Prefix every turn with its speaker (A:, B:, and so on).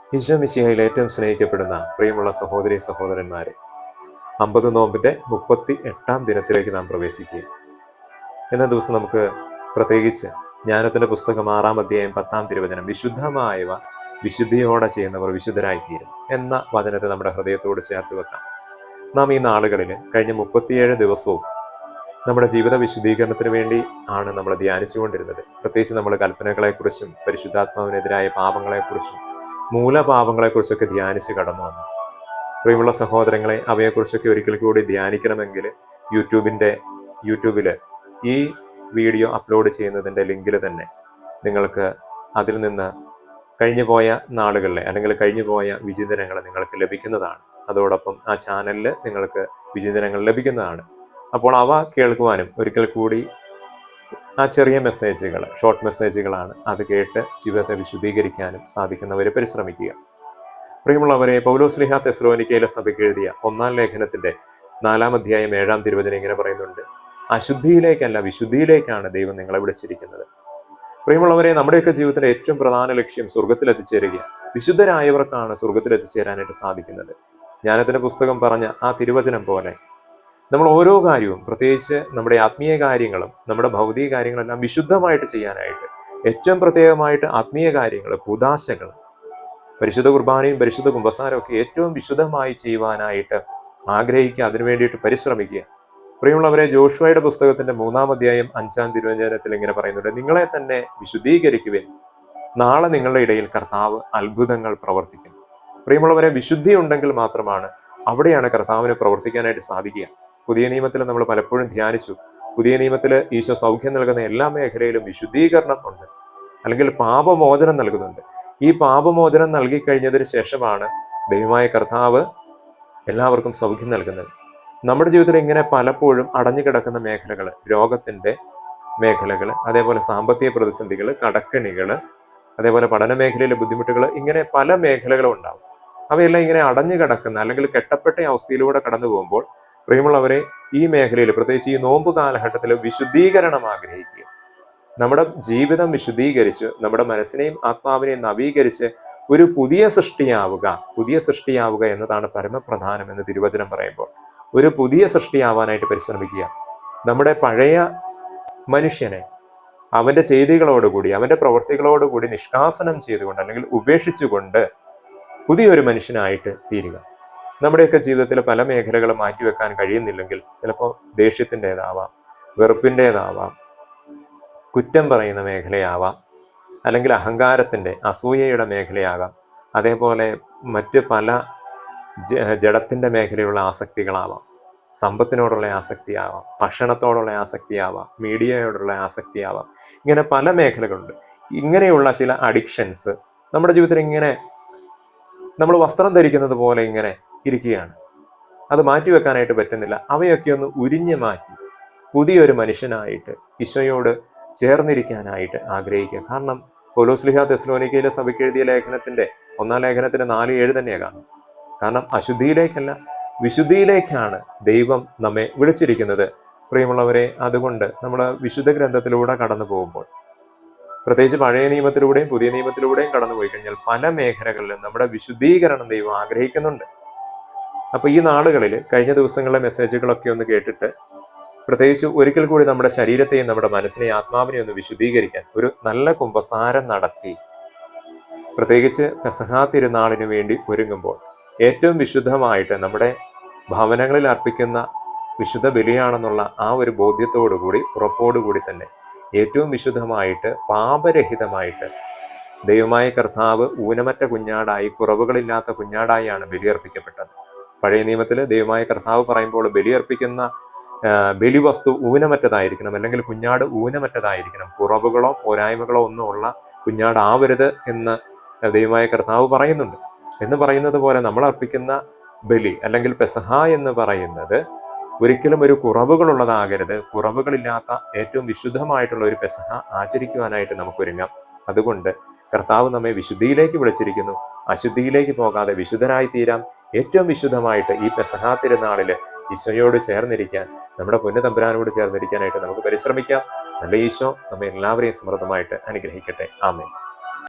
A: ഈശോ മിശിഹായിൽ ഏറ്റവും സ്നേഹിക്കപ്പെടുന്ന പ്രിയമുള്ള സഹോദരി സഹോദരന്മാരെ, 50 നോമ്പിന്റെ 38-ാം ദിനത്തിലേക്ക് നാം പ്രവേശിക്കുക. എന്ന ദിവസം നമുക്ക് പ്രത്യേകിച്ച് ജ്ഞാനത്തിന്റെ പുസ്തകം 6-ാം അധ്യായം 10-ാം തിരുവചനം, വിശുദ്ധമായവ വിശുദ്ധിയോടെ ചെയ്യുന്നവർ വിശുദ്ധരായിത്തീരും എന്ന വചനത്തെ നമ്മുടെ ഹൃദയത്തോട് ചേർത്ത് വെക്കാം. നാം ഈ നാളുകളിൽ കഴിഞ്ഞ 37 ദിവസവും നമ്മുടെ ജീവിത വിശുദ്ധീകരണത്തിന് വേണ്ടി ആണ് നമ്മൾ ധ്യാനിച്ചുകൊണ്ടിരുന്നത്. പ്രത്യേകിച്ച് നമ്മൾ കൽപ്പനകളെക്കുറിച്ചും പരിശുദ്ധാത്മാവിനെതിരായ പാപങ്ങളെക്കുറിച്ചും മൂലപാപങ്ങളെക്കുറിച്ചൊക്കെ ധ്യാനിച്ച് കടന്നു വന്നു. പ്രിയമുള്ള സഹോദരങ്ങളെ, അവയെക്കുറിച്ചൊക്കെ ഒരിക്കൽ കൂടി ധ്യാനിക്കണമെങ്കിൽ യൂട്യൂബിൽ ഈ വീഡിയോ അപ്ലോഡ് ചെയ്യുന്നതിൻ്റെ ലിങ്കിൽ തന്നെ നിങ്ങൾക്ക് അതിൽ നിന്ന് കഴിഞ്ഞുപോയ നാളുകളിലെ അല്ലെങ്കിൽ കഴിഞ്ഞുപോയ വിചിന്തനങ്ങൾ നിങ്ങൾക്ക് ലഭിക്കുന്നതാണ്. അതോടൊപ്പം ആ ചാനലിൽ നിങ്ങൾക്ക് വിചിന്തനങ്ങൾ ലഭിക്കുന്നതാണ്. അപ്പോൾ അവ കേൾക്കുവാനും ഒരിക്കൽ കൂടി ആ ചെറിയ മെസ്സേജുകൾ, ഷോർട്ട് മെസ്സേജുകളാണ്, അത് കേട്ട് ജീവിതത്തെ വിശുദ്ധീകരിക്കാനും സാധിക്കുന്നവരെ പരിശ്രമിക്കുക. പ്രിയമുള്ളവരെ, പൗലോസ്ലീഹ തെസ്സലോനിക്കയിലെ സഭയ്ക്ക് എഴുതിയ 1-ാം ലേഖനത്തിന്റെ 4-ാം അധ്യായം 7-ാം തിരുവചനം ഇങ്ങനെ പറയുന്നുണ്ട്: അശുദ്ധിയിലേക്കല്ല വിശുദ്ധിയിലേക്കാണ് ദൈവം നിങ്ങളെ വിളിച്ചിരിക്കുന്നത്. പ്രിയമുള്ളവരെ, നമ്മുടെയൊക്കെ ജീവിതത്തിന്റെ ഏറ്റവും പ്രധാന ലക്ഷ്യം സ്വർഗത്തിൽ എത്തിച്ചേരുക. വിശുദ്ധരായവർക്കാണ് സ്വർഗത്തിൽ എത്തിച്ചേരാനായിട്ട് സാധിക്കുന്നത്. ജ്ഞാനത്തിന്റെ പുസ്തകം പറഞ്ഞ ആ തിരുവചനം പോലെ നമ്മൾ ഓരോ കാര്യവും, പ്രത്യേകിച്ച് നമ്മുടെ ആത്മീയ കാര്യങ്ങളും നമ്മുടെ ഭൗതിക കാര്യങ്ങളെല്ലാം വിശുദ്ധമായിട്ട് ചെയ്യാനായിട്ട്, ഏറ്റവും പ്രത്യേകമായിട്ട് ആത്മീയ കാര്യങ്ങൾ, കൂദാശകൾ, പരിശുദ്ധ കുർബാനയും പരിശുദ്ധ കുമ്പസാരവും ഒക്കെ ഏറ്റവും വിശുദ്ധമായി ചെയ്യുവാനായിട്ട് ആഗ്രഹിക്കുക, അതിനു വേണ്ടിയിട്ട് പരിശ്രമിക്കുക. പ്രിയമുള്ളവരെ, ജോഷുവയുടെ പുസ്തകത്തിന്റെ 3-ാം അധ്യായം 5-ാം തിരുവചനത്തിൽ ഇങ്ങനെ പറയുന്നുണ്ട്: നിങ്ങളെ തന്നെ വിശുദ്ധീകരിക്കുവിൻ, നാളെ നിങ്ങളുടെ ഇടയിൽ കർത്താവ് അത്ഭുതങ്ങൾ പ്രവർത്തിക്കും. പ്രിയമുള്ളവരെ, വിശുദ്ധി ഉണ്ടെങ്കിൽ മാത്രമാണ് അവിടെയാണ് കർത്താവിന് പ്രവർത്തിക്കാനായിട്ട് സാധിക്കുക. പുതിയ നിയമത്തിൽ നമ്മൾ പലപ്പോഴും ധ്യാനിച്ചു, പുതിയ നിയമത്തിൽ ഈശോ സൗഖ്യം നൽകുന്ന എല്ലാ മേഖലയിലും വിശുദ്ധീകരണം ഉണ്ട്, അല്ലെങ്കിൽ പാപമോചനം നൽകുന്നുണ്ട്. ഈ പാപമോചനം നൽകിക്കഴിഞ്ഞതിന് ശേഷമാണ് ദൈവമായ കർത്താവ് എല്ലാവർക്കും സൗഖ്യം നൽകുന്നത്. നമ്മുടെ ജീവിതത്തിൽ ഇങ്ങനെ പലപ്പോഴും അടഞ്ഞു കിടക്കുന്ന മേഖലകൾ, രോഗത്തിന്റെ മേഖലകൾ, അതേപോലെ സാമ്പത്തിക പ്രതിസന്ധികൾ, കടക്കെണികൾ, അതേപോലെ പഠന മേഖലയിലെ ബുദ്ധിമുട്ടുകൾ, ഇങ്ങനെ പല മേഖലകളും ഉണ്ടാവും. അവയെല്ലാം ഇങ്ങനെ അടഞ്ഞു കിടക്കുന്ന അല്ലെങ്കിൽ കെട്ടപ്പെട്ട അവസ്ഥയിലൂടെ കടന്നു പോകുമ്പോൾ, പ്രിയമുള്ളവരെ, ഈ മേഖലയിൽ പ്രത്യേകിച്ച് ഈ നോമ്പ് കാലഘട്ടത്തിൽ വിശുദ്ധീകരണം ആഗ്രഹിക്കുക. നമ്മുടെ ജീവിതം വിശുദ്ധീകരിച്ച് നമ്മുടെ മനസ്സിനെയും ആത്മാവിനെയും നവീകരിച്ച് ഒരു പുതിയ സൃഷ്ടിയാവുക എന്നതാണ് പരമപ്രധാനം എന്ന് തിരുവചനം പറയുമ്പോൾ, ഒരു പുതിയ സൃഷ്ടിയാവാനായിട്ട് പരിശ്രമിക്കുക. നമ്മുടെ പഴയ മനുഷ്യനെ അവന്റെ ചെയ്തികളോടുകൂടി, അവന്റെ പ്രവൃത്തികളോടുകൂടി നിഷ്കാസനം ചെയ്തുകൊണ്ട് അല്ലെങ്കിൽ ഉപേക്ഷിച്ചുകൊണ്ട് പുതിയൊരു മനുഷ്യനായിട്ട് തീരുക. നമ്മുടെയൊക്കെ ജീവിതത്തിൽ പല മേഖലകളും മാറ്റിവെക്കാൻ കഴിയുന്നില്ലെങ്കിൽ, ചിലപ്പോൾ ദേഷ്യത്തിൻ്റെതാവാം, വെറുപ്പിൻ്റെതാവാം, കുറ്റം പറയുന്ന മേഖലയാവാം, അല്ലെങ്കിൽ അഹങ്കാരത്തിൻ്റെ, അസൂയയുടെ മേഖലയാകാം, അതേപോലെ മറ്റ് പല ജഡത്തിൻ്റെ മേഖലയിലുള്ള ആസക്തികളാവാം, സമ്പത്തിനോടുള്ള ആസക്തിയാവാം, ഭക്ഷണത്തോടുള്ള ആസക്തിയാവാം, മീഡിയയോടുള്ള ആസക്തിയാവാം. ഇങ്ങനെ പല മേഖലകളുണ്ട്. ഇങ്ങനെയുള്ള ചില അഡിക്ഷൻസ് നമ്മുടെ ജീവിതത്തിൽ ഇങ്ങനെ നമ്മൾ വസ്ത്രം ധരിക്കുന്നത് പോലെ ഇങ്ങനെ ഇരിക്കുകയാണ്. അത് മാറ്റിവെക്കാനായിട്ട് പറ്റുന്നില്ല. അവയൊക്കെ ഒന്ന് ഉരിഞ്ഞു മാറ്റി പുതിയൊരു മനുഷ്യനായിട്ട് ഈശോയോട് ചേർന്നിരിക്കാനായിട്ട് ആഗ്രഹിക്കുക. കാരണം പൗലോസ്ലീഹ തെസ്സലോനിക്കയിലെ സഭയ്ക്ക് എഴുതിയ ലേഖനത്തിന്റെ 1-ാം ലേഖനത്തിന്റെ 4-7 തന്നെയാണ്. കാരണം അശുദ്ധിയിലേക്കല്ല വിശുദ്ധിയിലേക്കാണ് ദൈവം നമ്മെ വിളിച്ചിരിക്കുന്നത്. പ്രിയമുള്ളവരെ, അതുകൊണ്ട് നമ്മൾ വിശുദ്ധ ഗ്രന്ഥത്തിലൂടെ കടന്നു പോകുമ്പോൾ, പ്രത്യേകിച്ച് പഴയ നിയമത്തിലൂടെയും പുതിയ നിയമത്തിലൂടെയും കടന്നുപോയി കഴിഞ്ഞാൽ പല മേഖലകളിലും നമ്മുടെ വിശുദ്ധീകരണം ദൈവം ആഗ്രഹിക്കുന്നുണ്ട്. അപ്പൊ ഈ നാളുകളിൽ കഴിഞ്ഞ ദിവസങ്ങളിലെ മെസ്സേജുകളൊക്കെ ഒന്ന് കേട്ടിട്ട്, പ്രത്യേകിച്ച് ഒരിക്കൽ കൂടി നമ്മുടെ ശരീരത്തെയും നമ്മുടെ മനസ്സിനെയും ആത്മാവിനെയും ഒന്ന് വിശുദ്ധീകരിക്കാൻ ഒരു നല്ല കുമ്പസാരം നടത്തി, പ്രത്യേകിച്ച് പെസഹാ തിരുനാളിന് വേണ്ടി ഒരുങ്ങുമ്പോൾ ഏറ്റവും വിശുദ്ധമായിട്ട് നമ്മുടെ ഭവനങ്ങളിൽ അർപ്പിക്കുന്ന വിശുദ്ധ ബലിയാണെന്നുള്ള ആ ഒരു ബോധ്യത്തോടുകൂടി, ഉറപ്പോടുകൂടി തന്നെ ഏറ്റവും വിശുദ്ധമായിട്ട്, പാപരഹിതമായിട്ട് ദൈവമായ കർത്താവ് ഊനമറ്റ കുഞ്ഞാടായി, കുറവുകളില്ലാത്ത കുഞ്ഞാടായാണ് ബലിയർപ്പിക്കപ്പെട്ടത്. പഴയ നിയമത്തിൽ ദൈവമായ കർത്താവ് പറയുമ്പോൾ ബലിയർപ്പിക്കുന്ന ബലിവസ്തു ഊനമറ്റതായിരിക്കണം, അല്ലെങ്കിൽ കുഞ്ഞാട് ഊനമറ്റതായിരിക്കണം, കുറവുകളോ പോരായ്മകളോ ഒന്നും ഉള്ള കുഞ്ഞാടാവരുത് എന്ന് ദൈവമായ കർത്താവ് പറയുന്നുണ്ട്. എന്ന് പറയുന്നത് പോലെ നമ്മൾ അർപ്പിക്കുന്ന ബലി അല്ലെങ്കിൽ പെസഹ എന്ന് പറയുന്നത് ഒരിക്കലും ഒരു കുറവുകളുള്ളതാകരുത്. കുറവുകളില്ലാത്ത ഏറ്റവും വിശുദ്ധമായിട്ടുള്ള ഒരു പെസഹ ആചരിക്കുവാനായിട്ട് നമുക്കൊരുങ്ങാം. അതുകൊണ്ട് കർത്താവ് നമ്മെ വിശുദ്ധിയിലേക്ക് വിളിച്ചിരിക്കുന്നു. അശുദ്ധിയിലേക്ക് പോകാതെ വിശുദ്ധരായി തീരാം. ഏറ്റവും വിശുദ്ധമായിട്ട് ഈ പെസഹാ തിരുനാളിൽ ഈശോയോട് ചേർന്നിരിക്കാൻ, നമ്മുടെ പൊന്നു തമ്പുരാനോട് ചേർന്നിരിക്കാനായിട്ട് നമുക്ക് പരിശ്രമിക്കാം. നല്ല ഈശോ നമ്മെ എല്ലാവരെയും സമൃദ്ധമായിട്ട് അനുഗ്രഹിക്കട്ടെ. ആമേൻ.